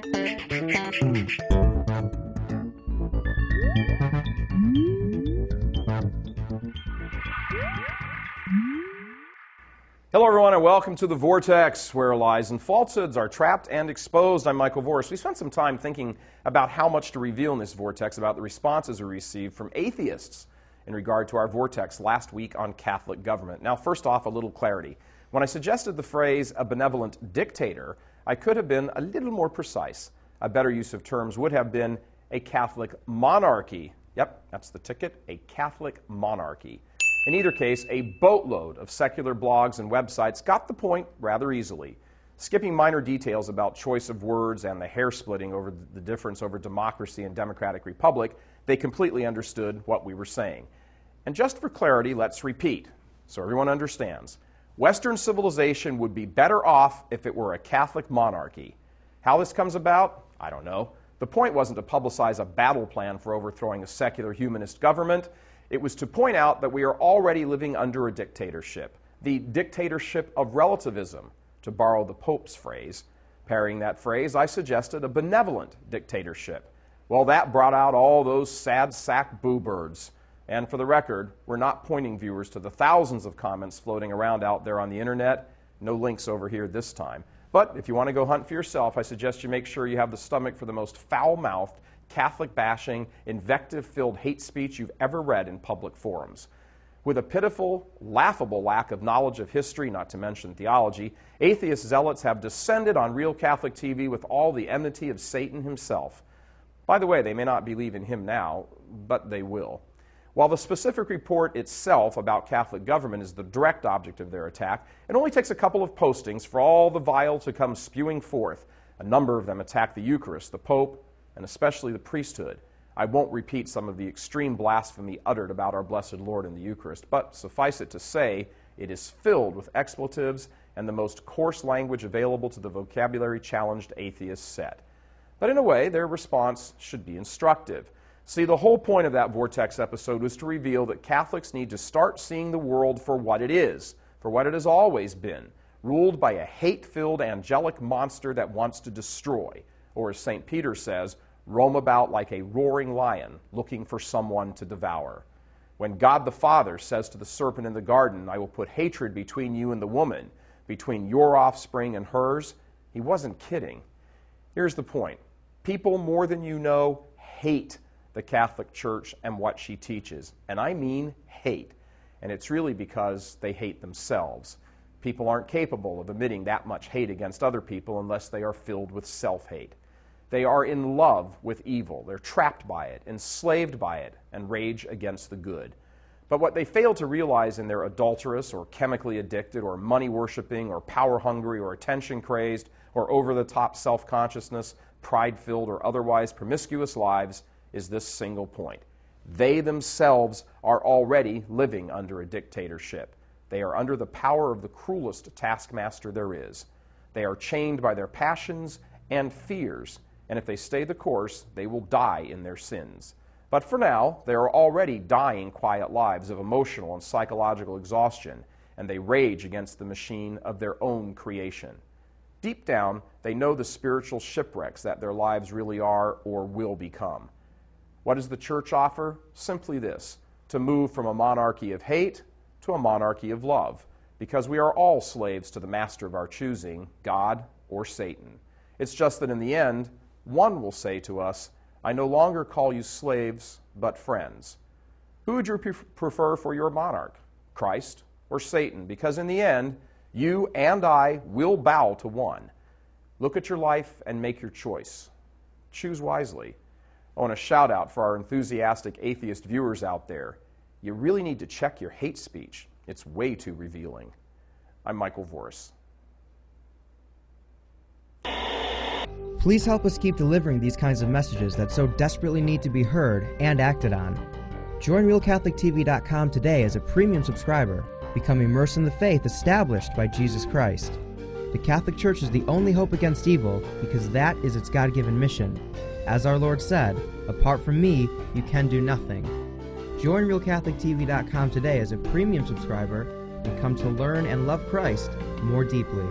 Hello everyone and welcome to The Vortex, where lies and falsehoods are trapped and exposed. I'm Michael Voris. We spent some time thinking about how much to reveal in this Vortex about the responses we received from atheists in regard to our Vortex last week on Catholic government. Now, first off, a little clarity. When I suggested the phrase a benevolent dictator, I could have been a little more precise. A better use of terms would have been a Catholic monarchy. Yep, that's the ticket, a Catholic monarchy. In either case, a boatload of secular blogs and websites got the point rather easily. Skipping minor details about choice of words and the hair-splitting over the difference over democracy and democratic republic, they completely understood what we were saying. And just for clarity, let's repeat, so everyone understands. Western civilization would be better off if it were a Catholic monarchy. How this comes about? I don't know. The point wasn't to publicize a battle plan for overthrowing a secular humanist government. It was to point out that we are already living under a dictatorship, the dictatorship of relativism, to borrow the Pope's phrase. Parrying that phrase, I suggested a benevolent dictatorship. Well, that brought out all those sad sack boo-birds. And for the record, we're not pointing viewers to the thousands of comments floating around out there on the internet. No links over here this time. But if you want to go hunt for yourself, I suggest you make sure you have the stomach for the most foul-mouthed, Catholic-bashing, invective-filled hate speech you've ever read in public forums. With a pitiful, laughable lack of knowledge of history, not to mention theology, atheist zealots have descended on real Catholic TV with all the enmity of Satan himself. By the way, they may not believe in him now, but they will. While the specific report itself about Catholic government is the direct object of their attack, it only takes a couple of postings for all the vile to come spewing forth. A number of them attack the Eucharist, the Pope, and especially the priesthood. I won't repeat some of the extreme blasphemy uttered about our blessed Lord in the Eucharist, but suffice it to say, it is filled with expletives and the most coarse language available to the vocabulary-challenged atheist set. But in a way, their response should be instructive. See, the whole point of that Vortex episode was to reveal that Catholics need to start seeing the world for what it is, for what it has always been, ruled by a hate-filled angelic monster that wants to destroy, or as St. Peter says, roam about like a roaring lion looking for someone to devour. When God the Father says to the serpent in the garden, I will put hatred between you and the woman, between your offspring and hers, he wasn't kidding. Here's the point. People more than you know hate the Catholic Church and what she teaches. And I mean hate. And it's really because they hate themselves. People aren't capable of emitting that much hate against other people unless they are filled with self-hate. They are in love with evil. They're trapped by it, enslaved by it, and rage against the good. But what they fail to realize in their adulterous or chemically addicted or money-worshipping or power-hungry or attention-crazed or over-the-top self-consciousness, pride-filled or otherwise promiscuous lives is this single point. They themselves are already living under a dictatorship. They are under the power of the cruelest taskmaster there is. They are chained by their passions and fears, and if they stay the course, they will die in their sins. But for now, they are already dying quiet lives of emotional and psychological exhaustion, and they rage against the machine of their own creation. Deep down, they know the spiritual shipwrecks that their lives really are or will become. What does the Church offer? Simply this, to move from a monarchy of hate to a monarchy of love, because we are all slaves to the master of our choosing, God or Satan. It's just that in the end, one will say to us, I no longer call you slaves, but friends. Who would you prefer for your monarch, Christ or Satan? Because in the end, you and I will bow to one. Look at your life and make your choice. Choose wisely. I want a shout out for our enthusiastic atheist viewers out there. You really need to check your hate speech. It's way too revealing. I'm Michael Voris. Please help us keep delivering these kinds of messages that so desperately need to be heard and acted on. Join RealCatholicTV.com today as a premium subscriber. Become immersed in the faith established by Jesus Christ. The Catholic Church is the only hope against evil because that is its God-given mission. As our Lord said, apart from me, you can do nothing. Join RealCatholicTV.com today as a premium subscriber and come to learn and love Christ more deeply.